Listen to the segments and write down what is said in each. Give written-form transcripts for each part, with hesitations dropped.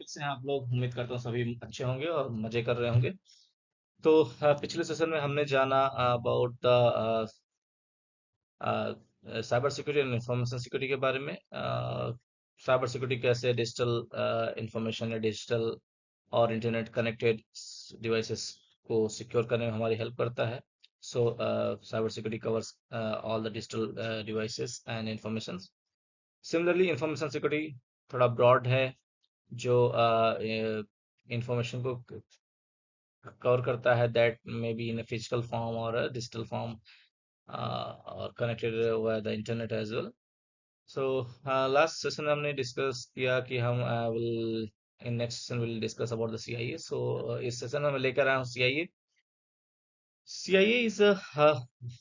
कैसे हैं आप लोग। उम्मीद करता हूँ सभी अच्छे होंगे और मजे कर रहे होंगे। तो पिछले सेशन में हमने जाना about the cyber security and information security के बारे में। साइबर सिक्योरिटी कैसे डिजिटल इंफॉर्मेशन या डिजिटल और इंटरनेट कनेक्टेड डिवाइसेस को सिक्योर करने में हमारी हेल्प करता है। So cyber security covers all the digital devices and information. Similarly information security थोड़ा ब्रॉड है, जो इंफॉर्मेशन को कवर करता है, that may be in physical form और डिजिटल फॉर्म और connected via the internet as well. So last session में हमने डिस्कस किया कि हम will in next session will discuss about the CIA. So इस सेशन में मैं लेकर आया हूँ CIA. CIA is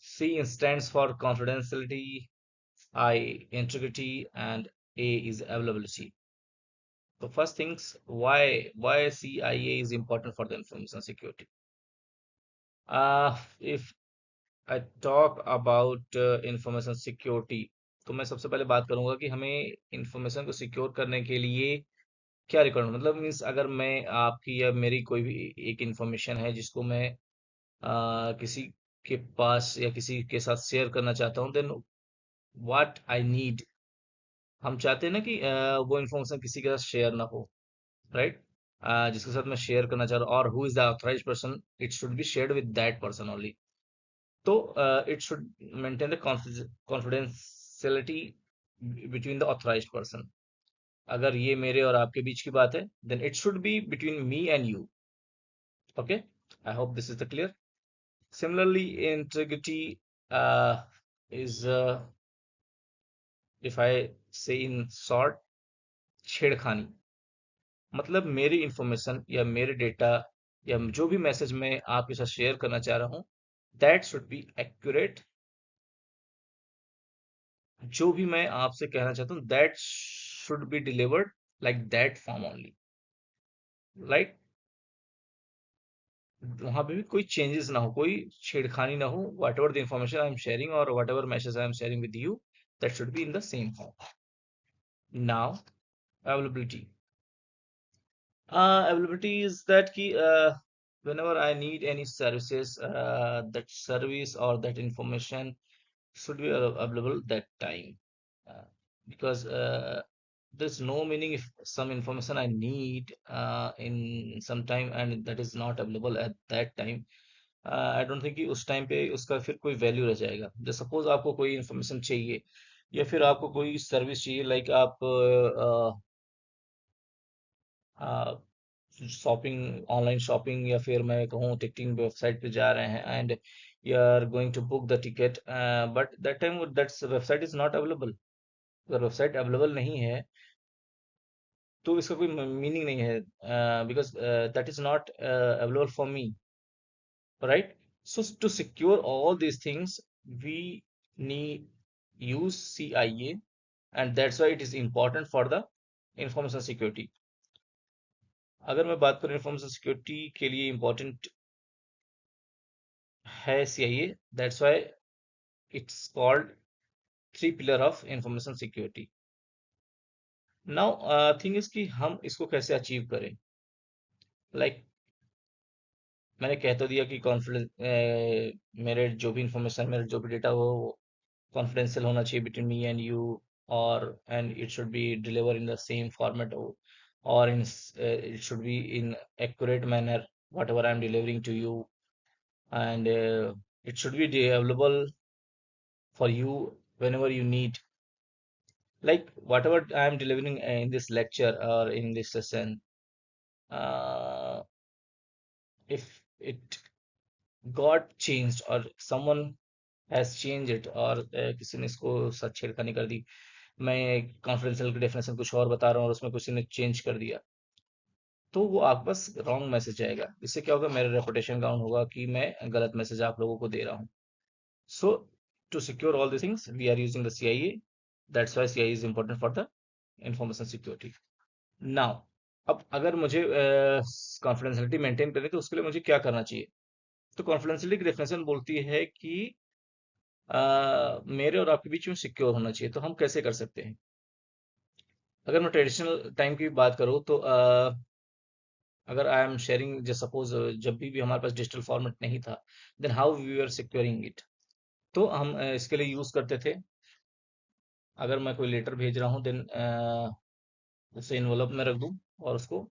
C stands for confidentiality, I integrity, and A is availability. So first things, why CIA is important for the information security. If I talk about information security, तो मैं सबसे पहले बात करूंगा कि हमें इंफॉर्मेशन को secure करने के लिए क्या रिक्वायरमेंट, मतलब मीन्स अगर मैं आपकी या मेरी कोई भी एक इंफॉर्मेशन है जिसको मैं किसी के पास या किसी के साथ शेयर करना चाहता हूँ, देन व्हाट आई नीड। हम चाहते हैं ना कि वो इंफॉर्मेशन किसी के साथ शेयर ना हो, राइट। जिसके साथ मैं शेयर करना चाह रहा हूँ, और who is the authorise person, it should be shared with that person only. तो it should maintain the confidentiality between the authorised person. अगर ये मेरे और आपके बीच की बात है, then it should be between me and you. Okay, I hope this is the clear. Similarly integrity is, if I say in short, छेड़खानी। मतलब मेरी इंफॉर्मेशन या मेरे डेटा या जो भी मैसेज मैं आपके साथ शेयर करना चाह रहा हूँ, दैट शुड बी एक्यूरेट। जो भी मैं आपसे कहना चाहता हूँ, that should be delivered like that form only, right. वहां पे भी कोई चेंजेस ना हो, कोई छेड़खानी ना हो। Whatever the information I am sharing और whatever message I am sharing with you, that should be in the same form. Now availability, availability is that ki, whenever I need any services, that service or that information should be available that time. Uh, because there's no meaning if some information I need in some time and that is not available at that time. I don't think कि उस time पे उसका फिर कोई value रह जाएगा। जैसे suppose आपको कोई इन्फॉर्मेशन चाहिए या फिर आपको कोई सर्विस चाहिए, लाइक आप शॉपिंग, ऑनलाइन शॉपिंग, या फिर मैं कहूँ टिकटिंग वेबसाइट पे जा रहे हैं and you are going to book the ticket, but that time that website is not available. अगर वेबसाइट अवेलेबल नहीं है तो इसका कोई मीनिंग नहीं है, because that is not available for me, right. So to secure all these things we need use CIA, and that's why it is important for the information security। अगर मैं बात करूं इंफॉर्मेशन सिक्योरिटी के लिए important है CIA, that's why it's called three pillar of information security. Now thing is कि हम इसको कैसे अचीव करें। लाइक मैंने कह तो दिया कि कॉन्फिडेंस, मेरे जो भी इंफॉर्मेशन, मेरे जो भी डेटा वो कॉन्फिडेंशियल होना चाहिए बिटवीन मी एंड यू, और and it should B deliver in the same format, or in it should be in accurate manner whatever I am delivering to you, and it should be available for you whenever you need. Like whatever I am delivering in this lecture or in this session, uh, if it got changed or someone has changed it, और किसी ने इसको सच छेड़खानी कर दी, मैं confidential की definition कुछ और बता रहा हूँ और उसमें किसी ने चेंज कर दिया, तो वो आपके पास रॉन्ग मैसेज आएगा। इससे क्या होगा, मेरा रेपुटेशन डाउन होगा कि मैं गलत मैसेज आप लोगों को दे रहा हूँ। So to secure all the things we are using the CIA, that's why CIA is important for the information security. Now अब अगर मुझे कॉन्फिडेंशियलिटी मेंटेन करनी है तो उसके लिए मुझे क्या करना चाहिए। तो कॉन्फिडेंशियलिटी की डेफिनेशन बोलती है कि मेरे और आपके बीच में सिक्योर होना चाहिए। तो हम कैसे कर सकते हैं। अगर मैं ट्रेडिशनल टाइम की बात करूँ तो अगर I am sharing just suppose जब भी हमारे पास डिजिटल फॉर्मेट नहीं था, then how we are securing it. तो हम इसके लिए यूज करते थे, अगर मैं कोई लेटर भेज रहा हूँ देन उसे इन्वेलप में रख दूं और उसको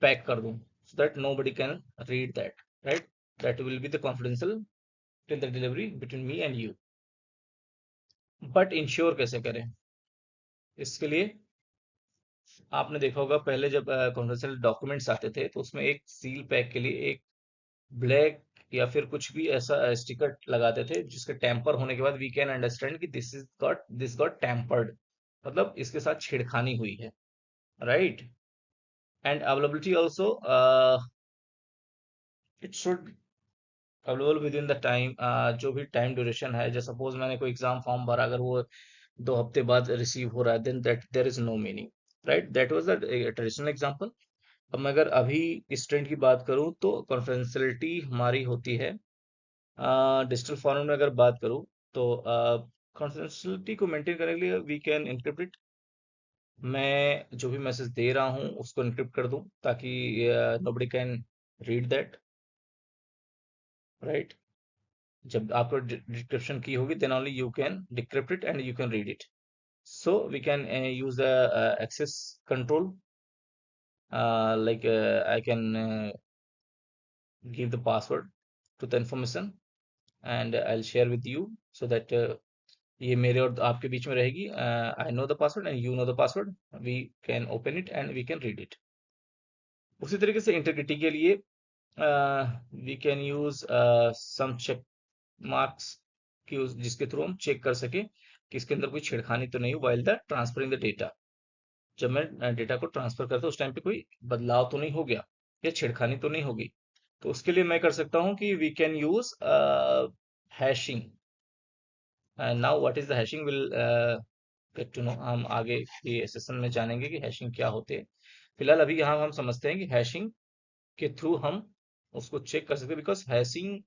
पैक कर दूं, so that nobody can read that, right. That will be the confidential till the delivery between me and you. But ensure कैसे करें इसके लिए, आपने देखा होगा पहले जब कॉन्फिडेंशियल डॉक्यूमेंट्स आते थे तो उसमें एक सील पैक के लिए एक ब्लैक या फिर कुछ भी ऐसा स्टिकर लगाते थे जिसके टेम्पर होने के बाद वी कैन अंडरस्टैंड कि दिस गॉट टेम्पर्ड, मतलब इसके साथ छेड़खानी हुई है, right. And availability also, it should available with in the time, जो भी टाइम ड्यूरेशन है, जैसे सपोज मैंने कोई एग्जाम फॉर्म भरा, अगर वो 2 हफ्ते बाद रिसीव हो रहा है then that there is no meaning, right. That was the traditional example. अब मैं अगर अभी इस ट्रेंड की बात करूं तो कॉन्फिडेंशियलिटी हमारी होती है डिजिटल फॉर्मेट में। अगर बात करूं तो कॉन्फिडेंशियलिटी को मेंटेन करने के लिए वी कैन एनक्रिप्ट इट। मैं जो भी मैसेज दे रहा हूं उसको एनक्रिप्ट कर दूं ताकि nobody can read that, right. जब आपको डिक्रिप्शन की होगी then only you can decrypt it and you can read it. So we can use the access control, I can give the password to the information and I'll share with you so that ये मेरे और आपके बीच में रहेगी। I know the password and you know the password, we can open it and we can read it। उसी तरीके से integrity के लिए we can use some check marks की जिसके थ्रू हम चेक कर सके कि इसके अंदर कोई छेड़खानी तो नहीं हुई while the transferring the data. जब मैं डेटा को ट्रांसफर करता हूँ उस टाइम पे कोई बदलाव तो नहीं हो गया या छेड़खानी तो नहीं होगी। तो उसके लिए मैं कर सकता हूँ कि we can use hashing. And now what is the hashing will get to know, हम आगे के सेशन में जानेंगे कि हैशिंग क्या होते हैं। फिलहाल अभी यहाँ हम समझते हैं कि हैशिंग के थ्रू हम उसको चेक कर सकते हैं, बिकॉज हैशिंग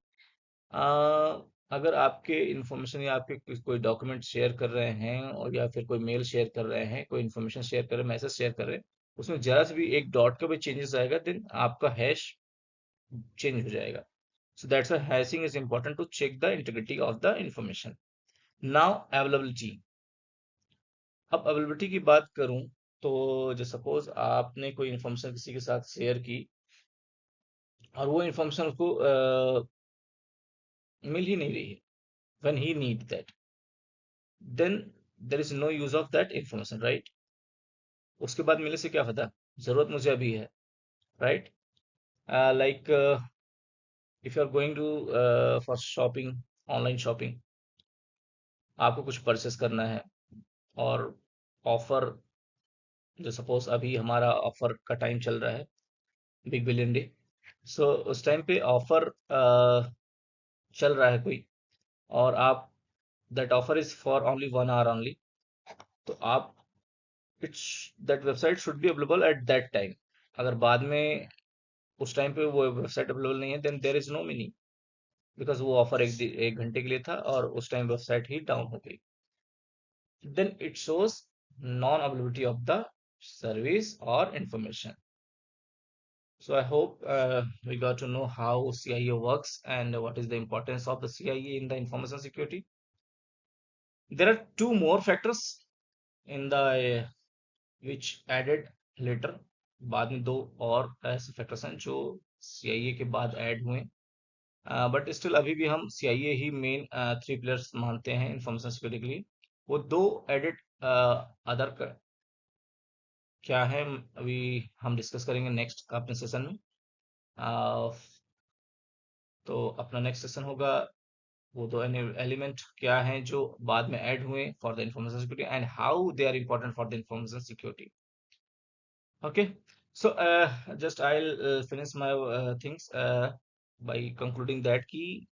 अगर आपके इंफॉर्मेशन या आपके कोई डॉक्यूमेंट शेयर कर रहे हैं और या फिर कोई मेल शेयर कर रहे हैं, कोई इंफॉर्मेशन शेयर कर रहे हैं, मैसेज शेयर कर रहे हैं, उसमें जरा से भी एक डॉट का भी चेंजेस आएगा देन आपका हैश चेंज हो जाएगा। So that's why hashing is important to check the integrity of the information. Now availability. अब अवेलेबिलिटी की बात करूं तो जो सपोज आपने कोई इंफॉर्मेशन किसी के साथ शेयर की और वो इंफॉर्मेशन उसको मिल ही नहीं रही है, when he need that, then there is no use of that information, right. उसके बाद मिलने से क्या फायदा, जरूरत मुझे अभी है, right. Like if you are going to for shopping, online shopping, आपको कुछ परचेस करना है और ऑफर, जो सपोज अभी हमारा ऑफर का टाइम चल रहा है, बिग बिलियन डे। सो उस टाइम पे ऑफर चल रहा है कोई, और आप that offer is for only 1 hour only, तो आप it's that website should be available at that time. अगर बाद में उस टाइम पे वो वेबसाइट अवेलेबल नहीं है then there is no meaning, because वो ऑफर एक घंटे के लिए था और उस टाइम वेबसाइट ही डाउन हो गई, then it shows non availability of the service और information. So I hope we got to know how CIA works and what is the importance of the CIA in the information security. There are two more factors in the which added later, बाद में दो और ऐसे factors हैं जो CIA के बाद add हुए, बट स्टिल अभी भी हम CIA ही मेन 3 पिलर्स मानते हैं इंफॉर्मेशन सिक्योरिटी के लिए। वो दो एडेड अदर क्या है अभी हम डिस्कस करेंगे नेक्स्ट अपने सेशन में। uh, तो अपना नेक्स्ट सेशन होगा वो दो एलिमेंट क्या हैं जो बाद में ऐड हुए for the information security and how they are important for the information security. Okay, so just I will finish my things by concluding that कि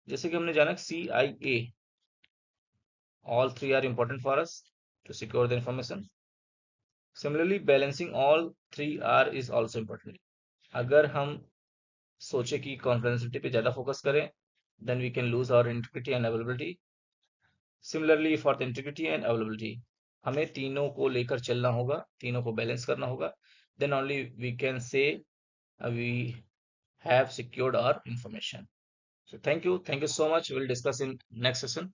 जैसे कि हमने जाना C I A, all three are important for us to secure the information. Similarly balancing all three are is also important. अगर हम सोचे कि confidentiality पे ज्यादा फोकस करें then we can lose our integrity and availability। Similarly for the integrity and availability, हमें तीनों को लेकर चलना होगा, तीनों को बैलेंस करना होगा, then only we can say we have secured our information. So thank you so much. We'll discuss in next session.